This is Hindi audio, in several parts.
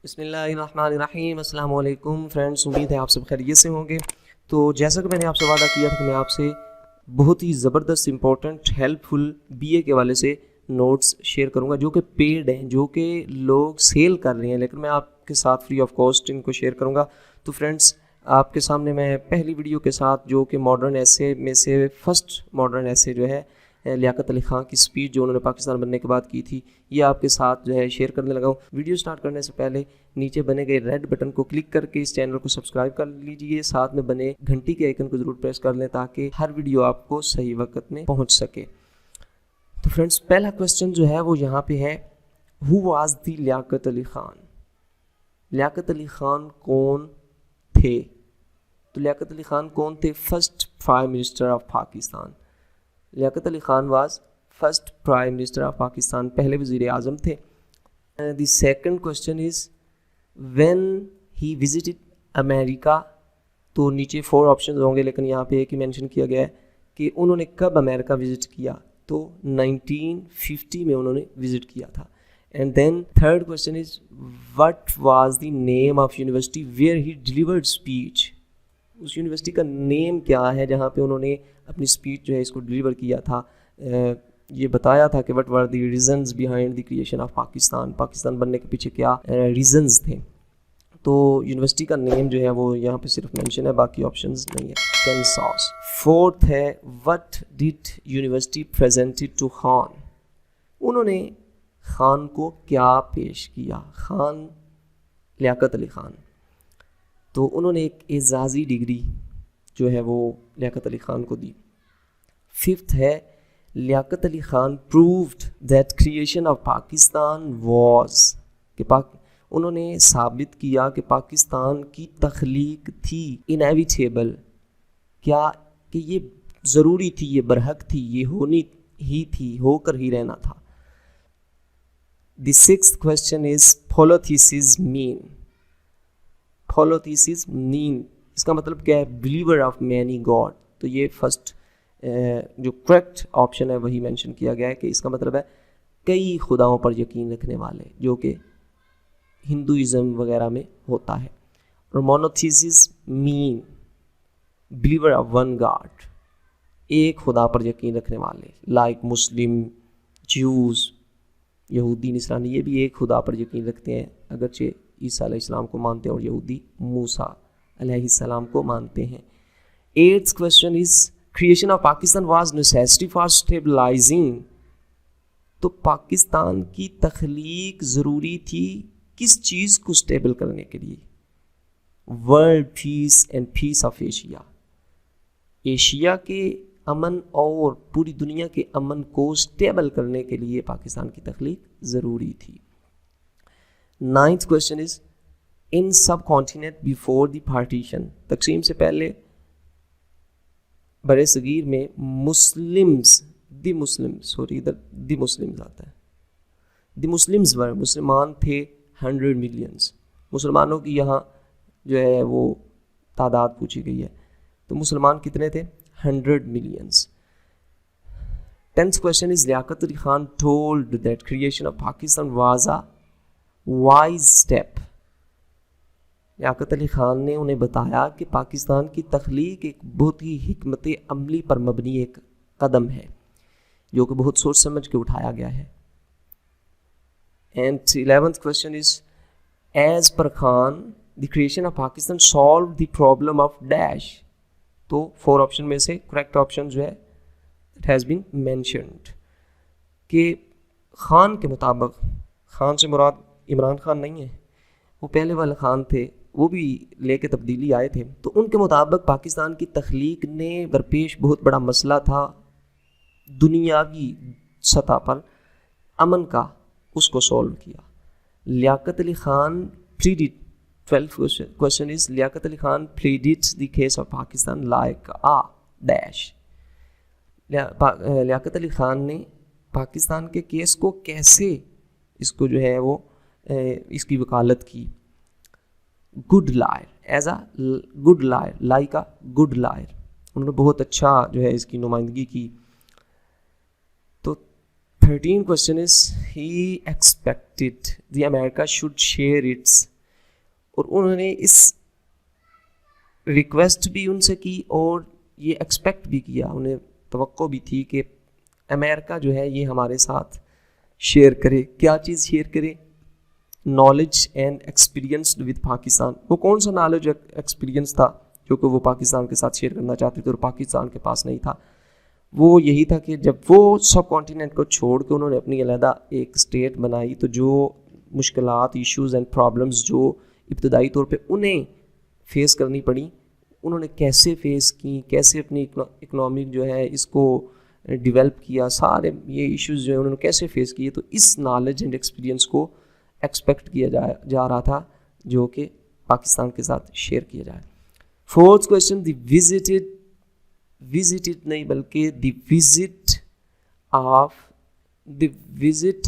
बिस्मिल्लाहिर्रहमानिर्रहीम। अस्सलाम वालेकुम फ्रेंड्स, उम्मीद है आप सब खैरियत से होंगे। तो जैसा कि मैंने आपसे वादा किया था कि मैं आपसे बहुत ही ज़बरदस्त इंपॉर्टेंट हेल्पफुल बीए के वाले से नोट्स शेयर करूंगा जो कि पेड हैं, जो कि लोग सेल कर रहे हैं, लेकिन मैं आपके साथ फ्री ऑफ कॉस्ट इनको शेयर करूंगा। तो फ्रेंड्स, आपके सामने मैं पहली वीडियो के साथ जो कि मॉडर्न ऐसे में से फर्स्ट मॉडर्न ऐसे जो है लियाकत अली ख़ान की स्पीच जो उन्होंने पाकिस्तान बनने के बाद की थी, ये आपके साथ जो है शेयर करने लगा हूँ। वीडियो स्टार्ट करने से पहले नीचे बने गए रेड बटन को क्लिक करके इस चैनल को सब्सक्राइब कर लीजिए, साथ में बने घंटी के आइकन को ज़रूर प्रेस कर लें ताकि हर वीडियो आपको सही वक्त में पहुँच सके। तो फ्रेंड्स, पहला क्वेश्चन जो है वो यहाँ पे है, who was the Liaquat Ali Khan? Liaquat Ali Khan कौन थे? तो लियाकत अली ख़ान कौन थे? First prime minister of Pakistan. Liaquat Ali Khan was first prime minister of Pakistan, पहले वज़ीर आज़म थे। The second question is when he visited America. तो नीचे 4 ऑप्शन होंगे, लेकिन यहाँ पे एक ही मेंशन किया गया है कि उन्होंने कब अमेरिका विजिट किया। तो 1950 में उन्होंने विजिट किया था। And then third question is what was the name of university where he delivered speech. उस यूनिवर्सिटी का नेम क्या है जहाँ पे उन्होंने अपनी स्पीच जो है इसको डिलीवर किया था। ये बताया था कि what were the reasons behind the creation of Pakistan, Pakistan बनने के पीछे क्या रीजंस थे। तो यूनिवर्सिटी का नेम जो है वो यहाँ पे सिर्फ मेंशन है, बाकी ऑप्शंस नहीं है। कैंसास। फोर्थ है, what did university presented to Khan. उन्होंने खान को क्या पेश किया? खान लियाकत अली ख़ान। तो उन्होंने एक एजाज़ी डिग्री जो है वो लियाकत अली ख़ान को दी। फिफ्थ है, Liaquat Ali Khan proved that creation of Pakistan was, कि उन्होंने साबित किया कि पाकिस्तान की तख्लीक थी इनएविटेबल, क्या कि ये ज़रूरी थी, ये बरहक थी, ये होनी ही थी, होकर ही रहना था। The sixth question is polytheism mean. Polytheism mean इसका मतलब क्या है? Believer of many god. तो ये फर्स्ट जो करेक्ट ऑप्शन है वही मेंशन किया गया है कि इसका मतलब है कई खुदाओं पर यकीन रखने वाले, जो कि हिंदुइज्म वगैरह में होता है। और monotheism mean believer of one god, एक खुदा पर यकीन रखने वाले, लाइक मुस्लिम, ज्यूज़, यहूदी, नसरानी, ये भी एक खुदा पर यकीन रखते हैं, अगरचे ईसा अलैहिस्सलाम को मानते हैं और यहूदी मूसा अलैहिस्सलाम को मानते हैं। Eighth question is creation of Pakistan was necessity for stabilizing. तो पाकिस्तान की तख्लीक ज़रूरी थी किस चीज़ को स्टेबल करने के लिए? World peace and peace of Asia, Asia के अमन और पूरी दुनिया के अमन को स्टेबल करने के लिए पाकिस्तान की तख्लीक ज़रूरी थी। नाइन्थ क्वेश्चन इज इन सब कॉन्टिनेंट बिफोर द पार्टीशन। तकसीम से पहले बड़े सगीर में मुस्लिम्स आता है, द मुस्लिम्स वर, मुसलमान थे 100 मिलियंस। मुसलमानों की यहाँ जो है वो तादाद पूछी गई है, तो मुसलमान कितने थे? 100 millions. 10th question is Liaquat Ali Khan told that creation of Pakistan was a wise step. Liaquat Ali Khan ने उन्हें बताया कि पाकिस्तान की तख्लीक एक बहुत ही हिकमत अमली पर मबनी एक कदम है जो कि बहुत सोच समझ के उठाया गया है। And 11th question is as per Khan the creation of Pakistan solve the problem of dash. तो 4 ऑप्शन में से करेक्ट ऑप्शन जो है इट हैज़ बीन मैंशनड कि खान के मुताबिक, खान से मुराद इमरान खान नहीं है, वो पहले वाले खान थे, वो भी लेके तब्दीली आए थे। तो उनके मुताबिक पाकिस्तान की तख्लीक ने दरपेश बहुत बड़ा मसला था दुनियावी सतह पर अमन का, उसको सॉल्व किया। Liaquat Ali Khan predict 12th question is Liaquat Ali Khan predicts the case of Pakistan like a dash. Liaquat Ali Khan ने पाकिस्तान के केस को कैसे, इसको जो है वो इसकी वकालत की। Good lawyer, as a good lawyer, like a good lawyer, उन्होंने बहुत अच्छा जो है इसकी नुमाइंदगी की। तो 13 question is he expected the America should share its और उन्होंने इस रिक्वेस्ट भी उनसे की और ये एक्सपेक्ट भी किया, उन्हें तवक्को भी थी कि अमेरिका जो है ये हमारे साथ शेयर करे। क्या चीज़ शेयर करे? Knowledge and experience with Pakistan. वो कौन सा नॉलेज एक्सपीरियंस था जो कि वो पाकिस्तान के साथ शेयर करना चाहते थे और पाकिस्तान के पास नहीं था? वो यही था कि जब वो सब कॉन्टिनेंट को छोड़ के उन्होंने अपनी अलहदा एक स्टेट बनाई, तो जो मुश्किलात, इश्यूज़ एंड प्रॉब्लम्स जो इब्तदाई तौर पे उन्हें फेस करनी पड़ी, उन्होंने कैसे फेस की, कैसे अपनी इकनॉमी जो है इसको डेवलप किया, सारे ये इश्यूज़ जो है उन्होंने कैसे फेस किए, तो इस नॉलेज एंड एक्सपीरियंस को एक्सपेक्ट किया जा रहा था जो कि पाकिस्तान के साथ शेयर किया जाए। फोर्थ क्वेश्चन, द विजिटेड नहीं बल्कि the visit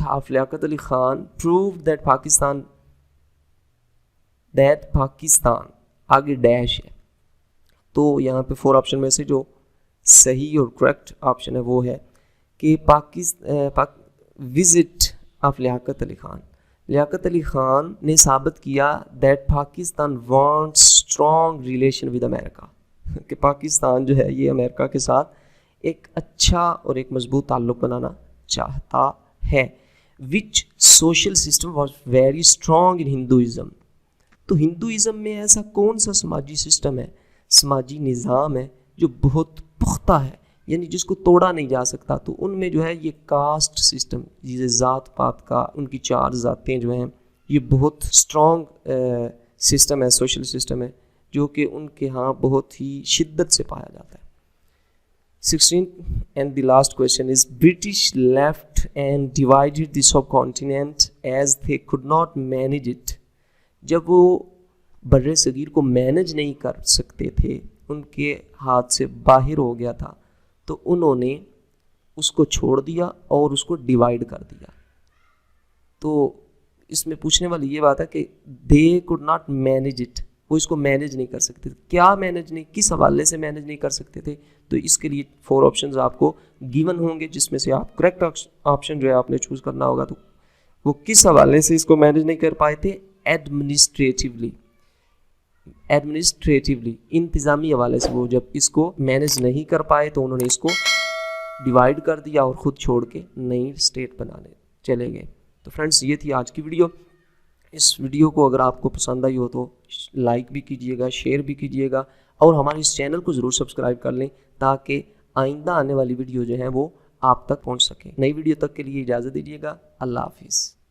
of Liaquat Ali Khan prove that Pakistan आगे डैश है। तो यहाँ पे 4 ऑप्शन में से जो सही और करेक्ट ऑप्शन है वो है कि विजिट ऑफ लियाकत अली खान। लियाकत अली खान ने साबित किया that Pakistan wants strong relation with America, कि पाकिस्तान जो है ये अमेरिका के साथ एक अच्छा और एक मजबूत ताल्लुक़ बनाना चाहता है। Which social system was very strong in Hinduism. तो हिंदुज़म में ऐसा कौन सा समाजी सिस्टम है, समाजी निज़ाम है जो बहुत पुख्ता है, यानी जिसको तोड़ा नहीं जा सकता? तो उनमें जो है ये कास्ट सिस्टम, ये ज़ात पात का, उनकी 4 ज़ातें जो हैं, ये बहुत स्ट्रॉन्ग सिस्टम है, सोशल सिस्टम है जो कि उनके यहाँ बहुत ही शिद्दत से पाया जाता है। 16 and the last question is British left and divided the subcontinent as they could not manage it. जब वो बर्रे सगीर को मैनेज नहीं कर सकते थे, उनके हाथ से बाहर हो गया था, तो उन्होंने उसको छोड़ दिया और उसको डिवाइड कर दिया। तो इसमें पूछने वाली ये बात है कि दे कुड नॉट मैनेज इट, वो इसको मैनेज नहीं कर सकते थे। क्या मैनेज नहीं, किस हवाले से मैनेज नहीं कर सकते थे? तो इसके लिए 4 ऑप्शंस आपको गिवन होंगे, जिसमें से आप करेक्ट ऑप्शन जो है आपने चूज करना होगा। तो वो किस हवाले से इसको मैनेज नहीं कर पाए थे? एडमिनिस्ट्रेटिवली, इंतज़ामी हवाले से वो जब इसको मैनेज नहीं कर पाए तो उन्होंने इसको डिवाइड कर दिया और ख़ुद छोड़ के नई स्टेट बनाने चले गए। तो फ्रेंड्स, ये थी आज की वीडियो। इस वीडियो को अगर आपको पसंद आई हो तो लाइक भी कीजिएगा, शेयर भी कीजिएगा और हमारे इस चैनल को ज़रूर सब्सक्राइब कर लें ताकि आइंदा आने वाली वीडियो जो है वो आप तक पहुंच सके। नई वीडियो तक के लिए इजाज़त दीजिएगा। अल्लाह हाफिज़।